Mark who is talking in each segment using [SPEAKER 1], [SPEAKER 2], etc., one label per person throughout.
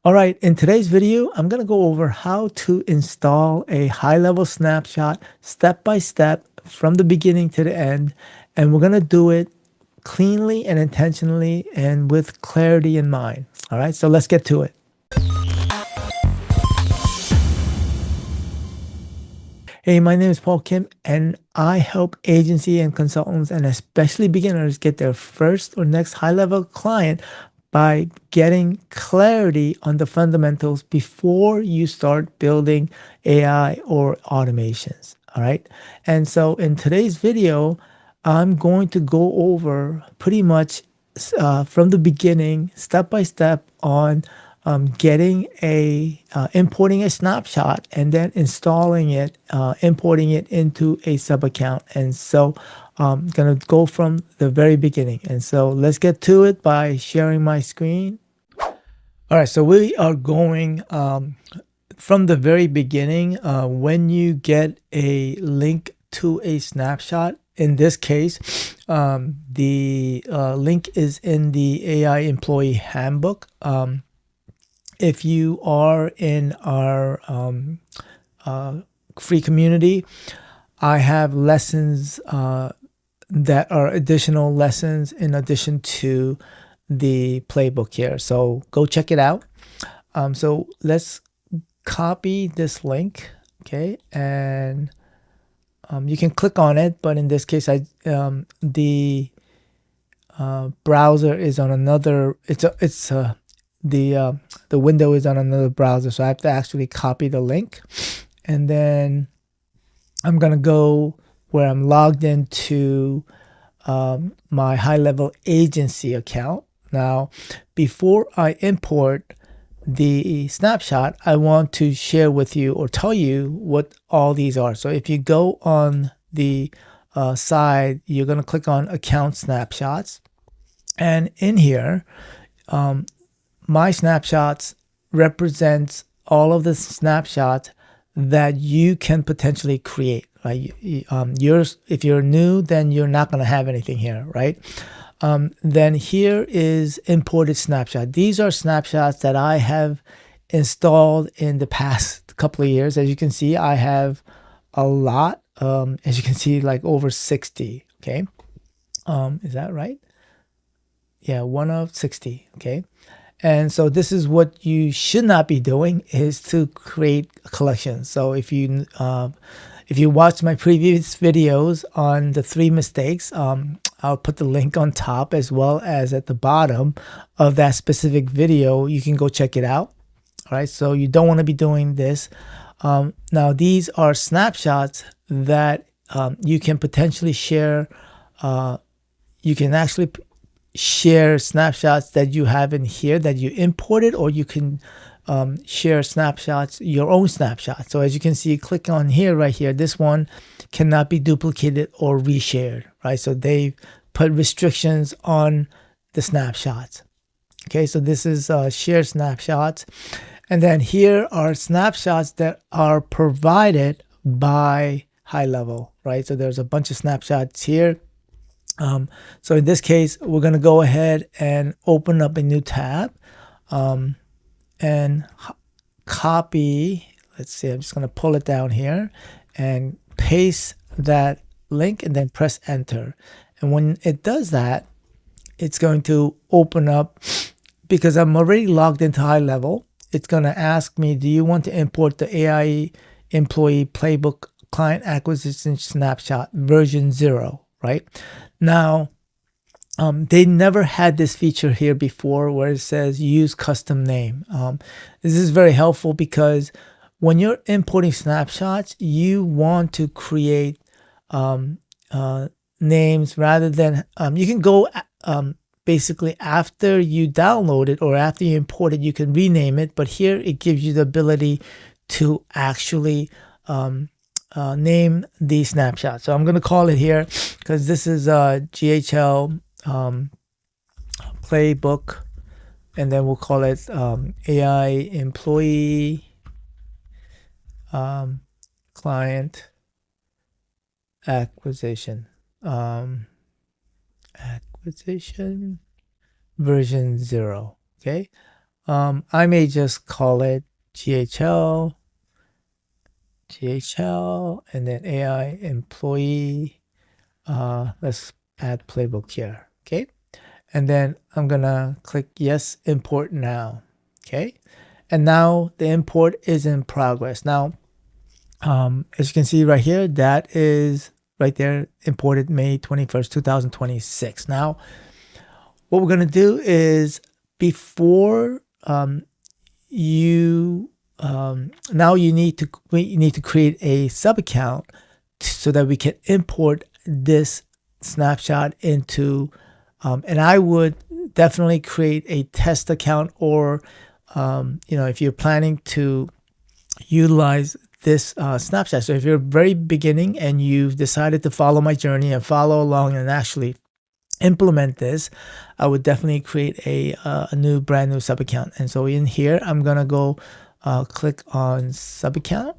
[SPEAKER 1] All right, in today's video, I'm going to go over how to install a high-level snapshot step by step from the beginning to the end. And we're going to do it cleanly and intentionally and with clarity in mind. All right, so let's get to it. Hey, my name is Paul Kim, and I help agency and consultants and especially beginners get their first or next high-level client by getting clarity on the fundamentals before you start building AI or automations. All right. And so in today's video, I'm going to go over pretty much from the beginning, step by step on importing a snapshot and then installing it, importing it into a sub account. And so I'm going to go from the very beginning. And so let's get to it by sharing my screen. All right, so we are going from the very beginning. When you get a link to a snapshot, in this case, the link is in the AI Employee Handbook. If you are in our free community, I have lessons that are additional lessons in addition to the playbook here. So go check it out. So let's copy this link, okay? And you can click on it, but in this case, the browser is on another. The window is on another browser, so I have to actually copy the link, and then I'm gonna go where I'm logged into my high-level agency account. Now, before I import the snapshot, I want to share with you or tell you what all these are. So if you go on the side, you're going to click on account snapshots, and in here, my snapshots represents all of the snapshots that you can potentially create, right? If you're new, then you're not going to have anything here, right? Then here is imported snapshot. These are snapshots that I have installed in the past couple of years. As you can see, I have a lot. As you can see, like over 60. Okay, is that right? Yeah, 1 of 60. Okay. And so this is what you should not be doing, is to create a collection. So if you watch my previous videos on the 3 mistakes, I'll put the link on top as well as at the bottom of that specific video. You can go check it out. All right. So you don't want to be doing this. Now these are snapshots that you can potentially share. You can actually share snapshots that you have in here that you imported, or you can share snapshots, your own snapshots. So as you can see, click on here, right here, this one cannot be duplicated or reshared, right? So they put restrictions on the snapshots. Okay, so this is share snapshots. And then here are snapshots that are provided by HighLevel, right? So there's a bunch of snapshots here. So in this case, we're going to go ahead and open up a new tab and copy. Let's see, I'm just going to pull it down here and paste that link and then press enter. And when it does that, it's going to open up, because I'm already logged into HighLevel. It's going to ask me, do you want to import the AI Employee Playbook Client Acquisition Snapshot version 0, right? Now, they never had this feature here before where it says use custom name. This is very helpful because when you're importing snapshots, you want to create names rather than, you can go basically after you download it or after you import it, you can rename it. But here it gives you the ability to actually name the snapshot. So I'm going to call it here, because this is GHL Playbook, and then we'll call it AI Employee Client Acquisition version 0. Okay. I may just call it GHL, and then AI Employee. Let's add playbook here. Okay. And then I'm gonna click yes, import now. Okay. And now the import is in progress. Now, as you can see right here, that is right there, imported May 21st, 2026. Now, what we're gonna do is before now we need to create a sub account so that we can import this snapshot into and I would definitely create a test account, or if you're planning to utilize this snapshot. So if you're very beginning and you've decided to follow my journey and follow along and actually implement this, I would definitely create a brand new sub account. And so in here, I'm gonna go click on sub account.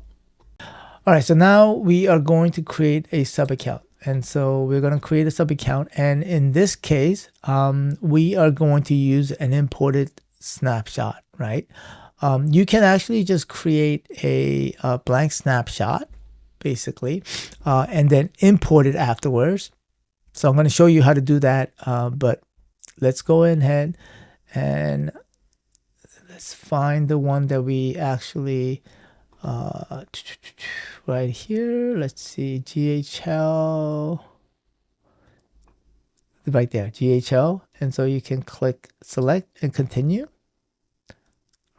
[SPEAKER 1] All right, so now we are going to create a sub account. And so we're going to create a sub account. And in this case, we are going to use an imported snapshot, right? You can actually just create a blank snapshot, basically, and then import it afterwards. So I'm going to show you how to do that, but let's go ahead and let's find the one that we actually right here. Let's see, GHL, right there, GHL. And so you can click select and continue,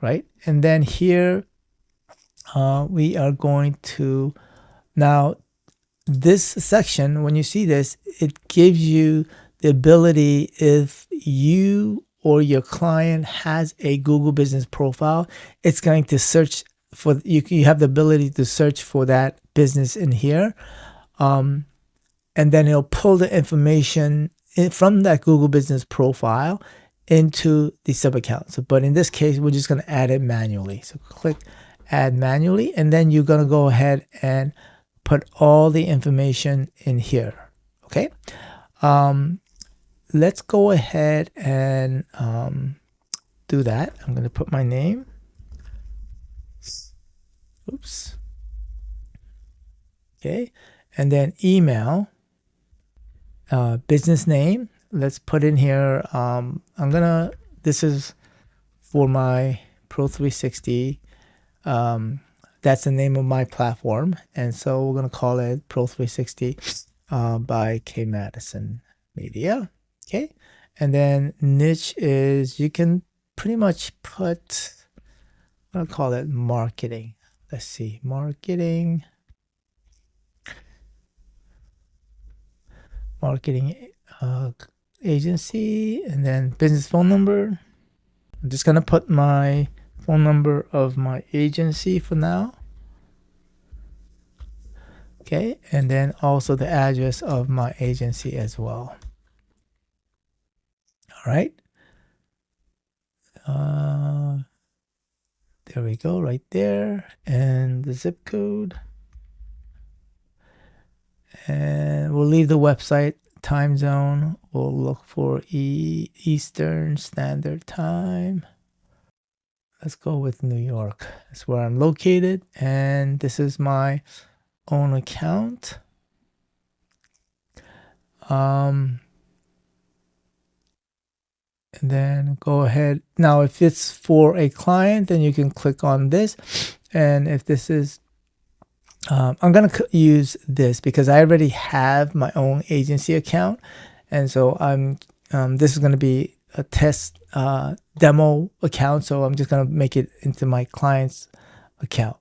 [SPEAKER 1] right? And then here we are going to, now this section, when you see this, it gives you the ability, if you or your client has a Google business profile, it's going to search for, you have the ability to search for that business in here, and then it'll pull the information from that Google business profile into the sub account. So, but in this case, we're just going to add it manually. So click add manually, and then you're going to go ahead and put all the information in here. Okay. Let's go ahead and do that. I'm going to put my name. Oops. Okay. And then email, business name. Let's put in here. This is for my Pro360. That's the name of my platform. And so we're going to call it Pro360 by K Madison Media. Okay. And then niche is, you can pretty much put, I'm going to call it marketing. Let's see, marketing agency, and then business phone number. I'm just going to put my phone number of my agency for now. Okay. And then also the address of my agency as well. All right. There we go, right there. And the zip code. And we'll leave the website time zone. We'll look for Eastern Standard Time. Let's go with New York. That's where I'm located. And this is my own account. And then go ahead. Now, if it's for a client, then you can click on this. And if this is, I'm going to use this because I already have my own agency account. And so this is going to be a test demo account. So I'm just going to make it into my client's account.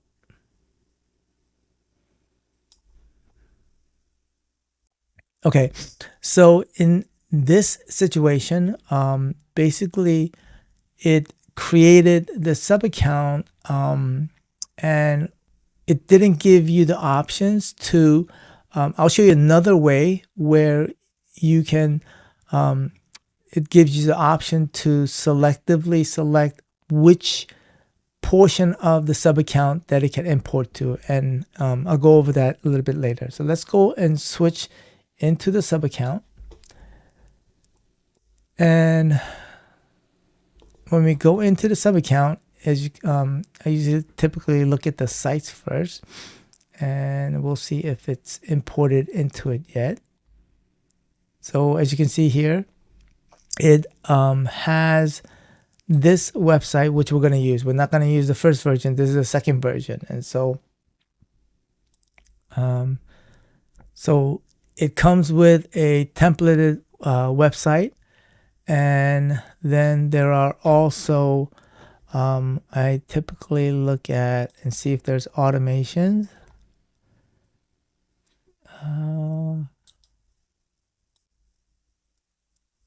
[SPEAKER 1] Okay. So in this situation, basically it created the sub account, and it didn't give you the options to, I'll show you another way where you can, it gives you the option to selectively select which portion of the sub account that it can import to. And I'll go over that a little bit later. So let's go and switch into the sub account. And when we go into the sub account, as you, I usually typically look at the sites first, and we'll see if it's imported into it yet. So as you can see here, it has this website, which we're going to use. We're not going to use the first version. This is the second version. And so so it comes with a templated website, and then there are also I typically look at and see if there's automations.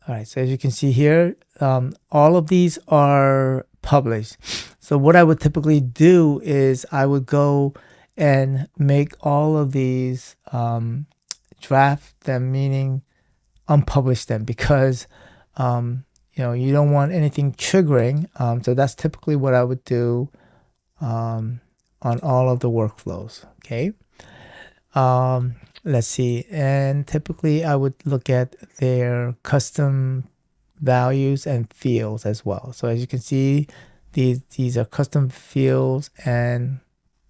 [SPEAKER 1] All right, so as you can see here, all of these are published. So what I would typically do is I would go and make all of these draft them, meaning unpublish them, because you know, you don't want anything triggering. So that's typically what I would do on all of the workflows. Okay. Let's see, and typically I would look at their custom values and fields as well. So as you can see, these are custom fields and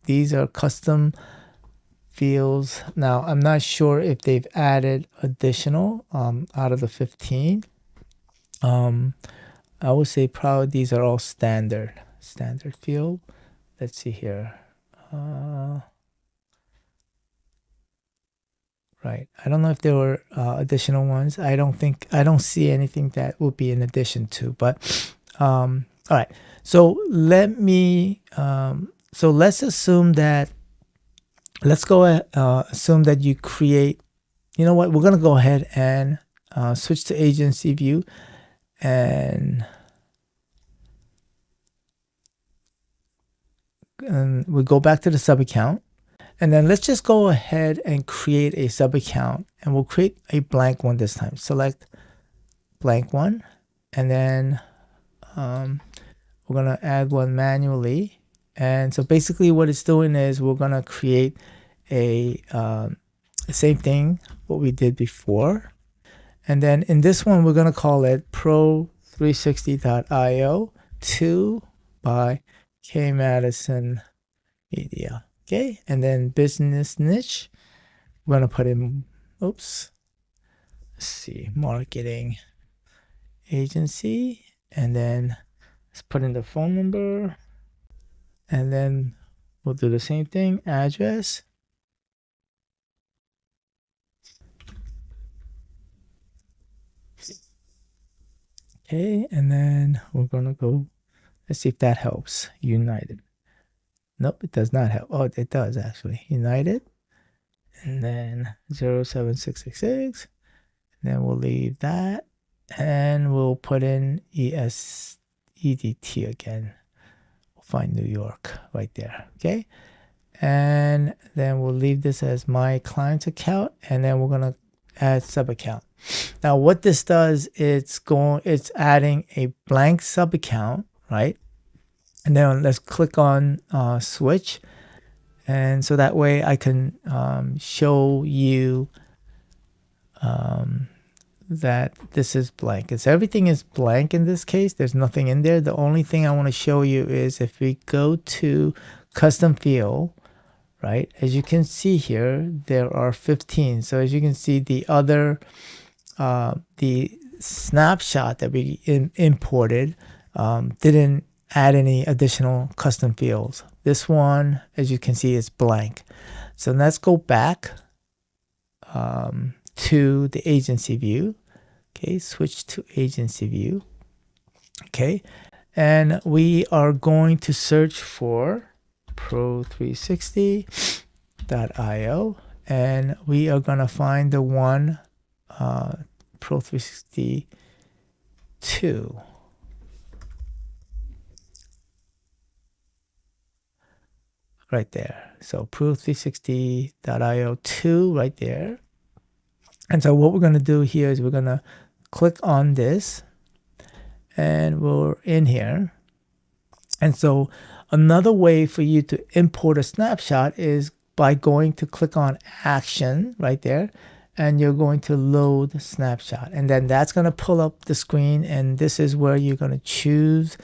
[SPEAKER 1] these are custom fields. Now I'm not sure if they've added additional out of the 15. I would say probably these are all standard field. Let's see here. Right. I don't know if there were additional ones. I don't see anything that would be in addition to, but all right. So let me so let's assume that assume that you create, you know what, we're going to go ahead and switch to agency view, and we go back to the sub account. And then let's just go ahead and create a sub account, and we'll create a blank one this time. Select blank one, and then we're going to add one manually. And so basically what it's doing is we're going to create a same thing what we did before. And then in this one, we're going to call it pro360.io 2 by K Madison Media. Okay, and then business niche, we're going to put in, let's see, marketing agency, and then let's put in the phone number, and then we'll do the same thing, address. Okay, and then we're going to go, let's see if that helps, United. Nope, it does not help. Oh, it does actually. United. And then 07666. And then we'll leave that. And we'll put in EDT again. We'll find New York right there. Okay. And then we'll leave this as my client's account. And then we're going to add sub account. Now what this does, it's adding a blank sub account, right? And then let's click on switch, and so that way I can show you that this is blank. Because everything is blank in this case. There's nothing in there. The only thing I want to show you is if we go to custom field, right? As you can see here, there are 15. So as you can see, the other the snapshot that we imported didn't add any additional custom fields. This one, as you can see, is blank. So let's go back to the agency view. Okay, switch to agency view. Okay, and we are going to search for pro360.io, and we are going to find the one pro360 2. Right there. So pro360.io 2 right there. And so what we're going to do here is we're going to click on this, and we're in here. And so another way for you to import a snapshot is by going to click on action right there, and you're going to load snapshot, and then that's going to pull up the screen, and this is where you're going to choose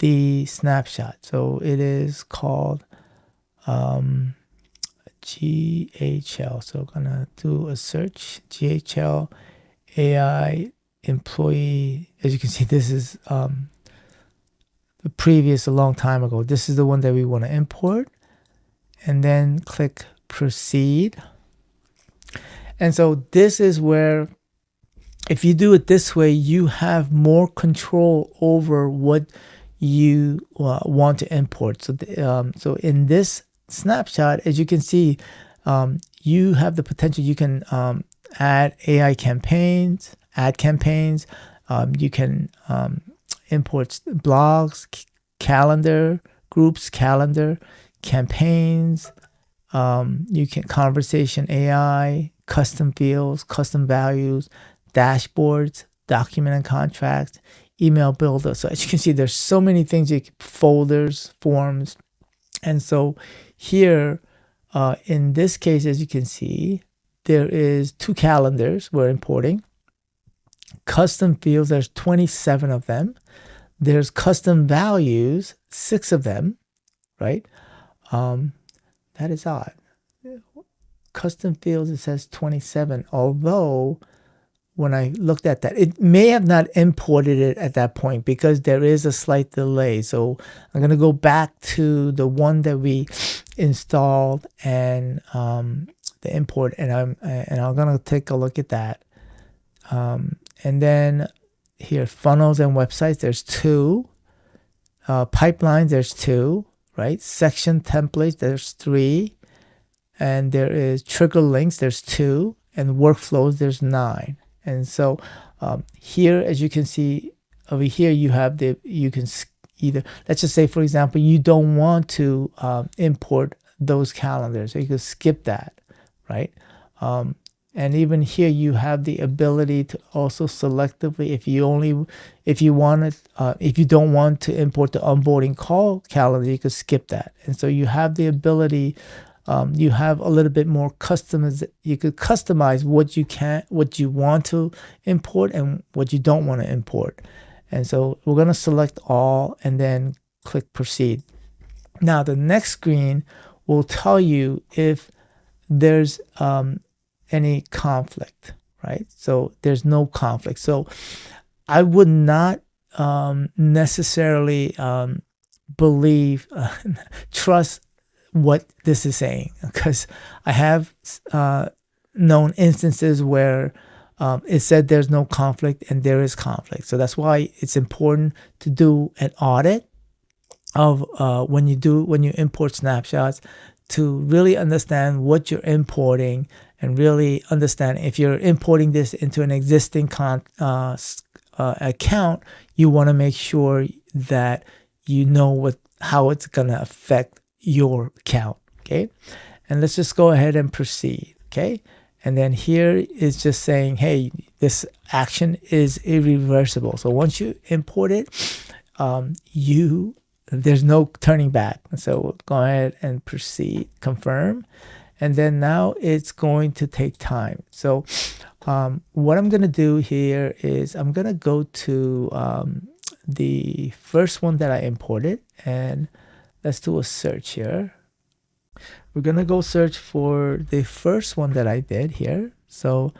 [SPEAKER 1] the snapshot. So it is called GHL. So I'm gonna do a search, GHL AI Employee. As you can see, this is the previous, a long time ago. This is the one that we want to import, and then click proceed. And so this is where, if you do it this way, you have more control over what you want to import. So so in this snapshot, as you can see, you have the potential. You can add AI campaigns, ad campaigns. You can import blogs, calendar, groups, calendar, campaigns. You can conversation AI, custom fields, custom values, dashboards, document and contracts, email builder. So as you can see, there's so many things, folders, forms. And so here, in this case, as you can see, there is 2 calendars we're importing. Custom fields, there's 27 of them. There's custom values, 6 of them, right? That is odd. Custom fields, it says 27, although when I looked at that, it may have not imported it at that point because there is a slight delay. So I'm going to go back to the one that we installed and the import, and I'm going to take a look at that. And then here, funnels and websites, there's 2. Pipelines, there's 2, right? Section templates, there's 3. And there is trigger links, there's 2. And workflows, there's 9. And so here, as you can see over here, you have you can either, let's just say, for example, you don't want to import those calendars, so you can skip that, right? And even here, you have the ability to also selectively, if you don't want to import the onboarding call calendar, you could skip that. And so you have the ability, you have a little bit more you could customize what you want to import and what you don't want to import. And so we're going to select all and then click proceed. Now the next screen will tell you if there's any conflict, right? So there's no conflict. So I would not necessarily trust what this is saying, because I have known instances where it said there's no conflict and there is conflict. So that's why it's important to do an audit of when you import snapshots, to really understand what you're importing and really understand if you're importing this into an existing account, you want to make sure that you know how it's going to affect your account. Okay, and let's just go ahead and proceed. Okay, and then here is just saying, hey, this action is irreversible. So once you import it, there's no turning back. So we'll go ahead and proceed, confirm, and then now it's going to take time. So what I'm going to do here is I'm going to go to the first one that I imported, and let's do a search here. We're going to go search for the first one that I did here. So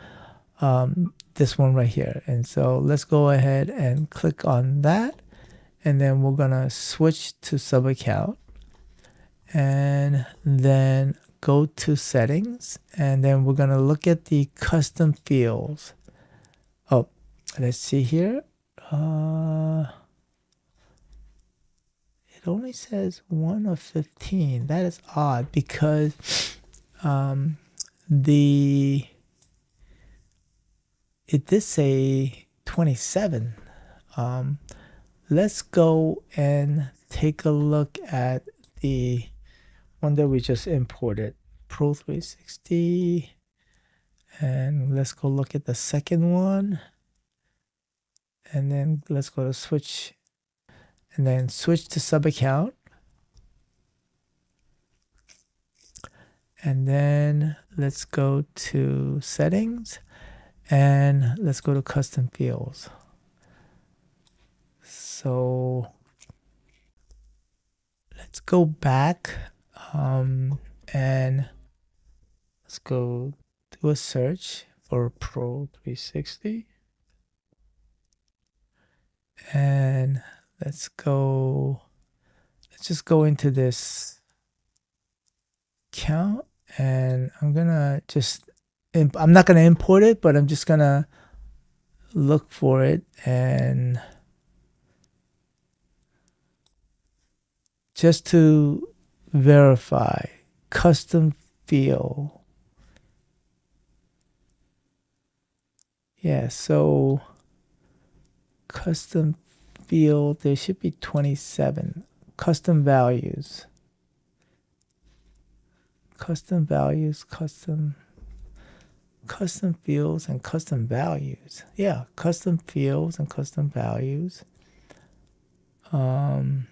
[SPEAKER 1] this one right here. And so let's go ahead and click on that. And then we're going to switch to sub account. And then go to settings. And then we're going to look at the custom fields. Oh, let's see here. It only says 1 of 15. That is odd because it did say 27. Let's go and take a look at the one that we just imported, Pro 360. And let's go look at the second one. And then let's go to switch. And then switch to sub account. And then let's go to settings and let's go to custom fields. So let's go back and let's go do a search for Pro 360. And let's just go into this account, and I'm not gonna import it, but I'm just gonna look for it and just to verify custom field. Yeah, so custom field, there should be 27 custom values, custom fields and custom values. Yeah, custom fields and custom values. I'm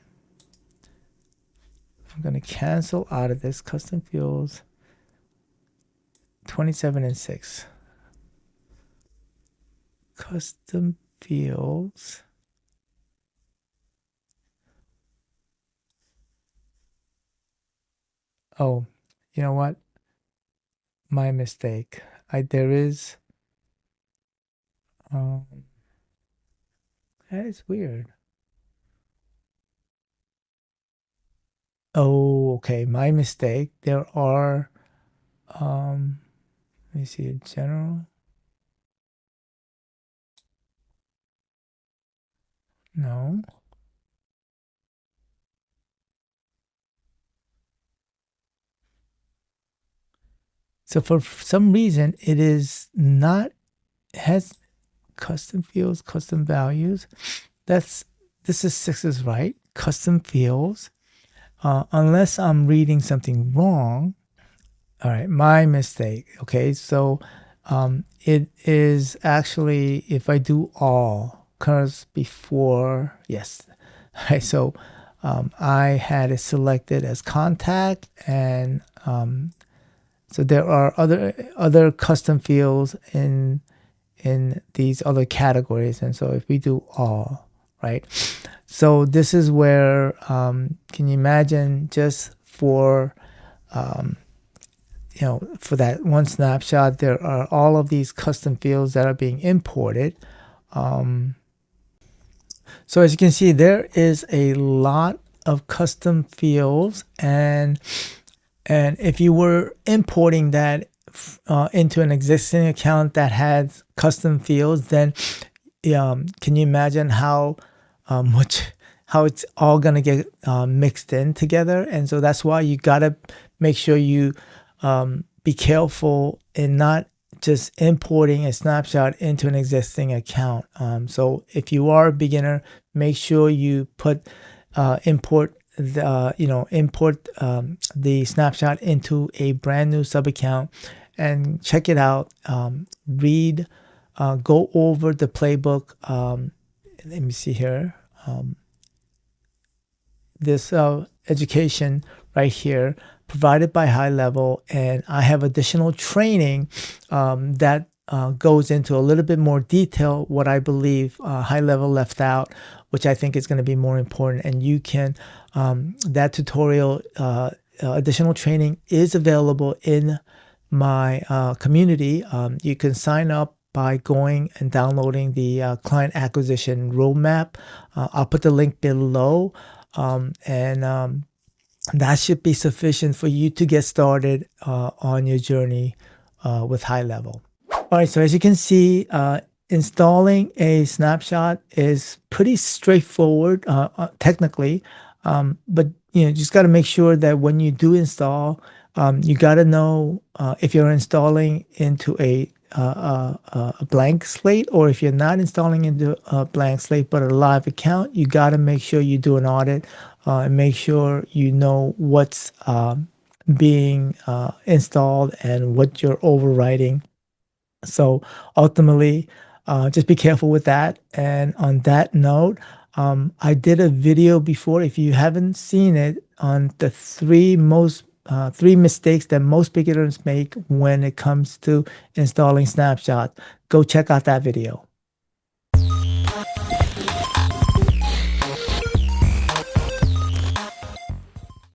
[SPEAKER 1] going to cancel out of this custom fields 27 and 6. Custom fields. Oh, you know what? My mistake. There is that is weird. Oh, okay, my mistake. There are let me see, general. No. So for some reason it is not has custom fields, custom values. This is 6 is right. Custom fields. Unless I'm reading something wrong. All right, my mistake. Okay, so it is actually, if I do all, comes before, yes. All right, so I had it selected as contact, and so there are other custom fields in these other categories, and so if we do all, right? So this is where can you imagine, just for for that one snapshot, there are all of these custom fields that are being imported. So as you can see, there is a lot of custom fields, and if you were importing that into an existing account that has custom fields, then can you imagine how it's all gonna get mixed in together? And so that's why you gotta make sure you be careful in not just importing a snapshot into an existing account. So if you are a beginner, make sure you import the snapshot into a brand new sub account and check it out. Read, go over the playbook. Let me see here. This education right here, provided by HighLevel, and I have additional training that goes into a little bit more detail what I believe HighLevel left out, which I think is going to be more important. And you can that tutorial, additional training is available in my community. You can sign up by going and downloading the client acquisition roadmap. I'll put the link below, and that should be sufficient for you to get started on your journey with HighLevel. All right, so as you can see, installing a snapshot is pretty straightforward technically, but you just got to make sure that when you do install, you got to know if you're installing into a blank slate, or if you're not installing into a blank slate but a live account, you got to make sure you do an audit and make sure you know what's being installed and what you're overwriting. So ultimately, just be careful with that. And on that note, I did a video before, if you haven't seen it, on the 3 most three mistakes that most beginners make when it comes to installing Snapshot. Go check out that video.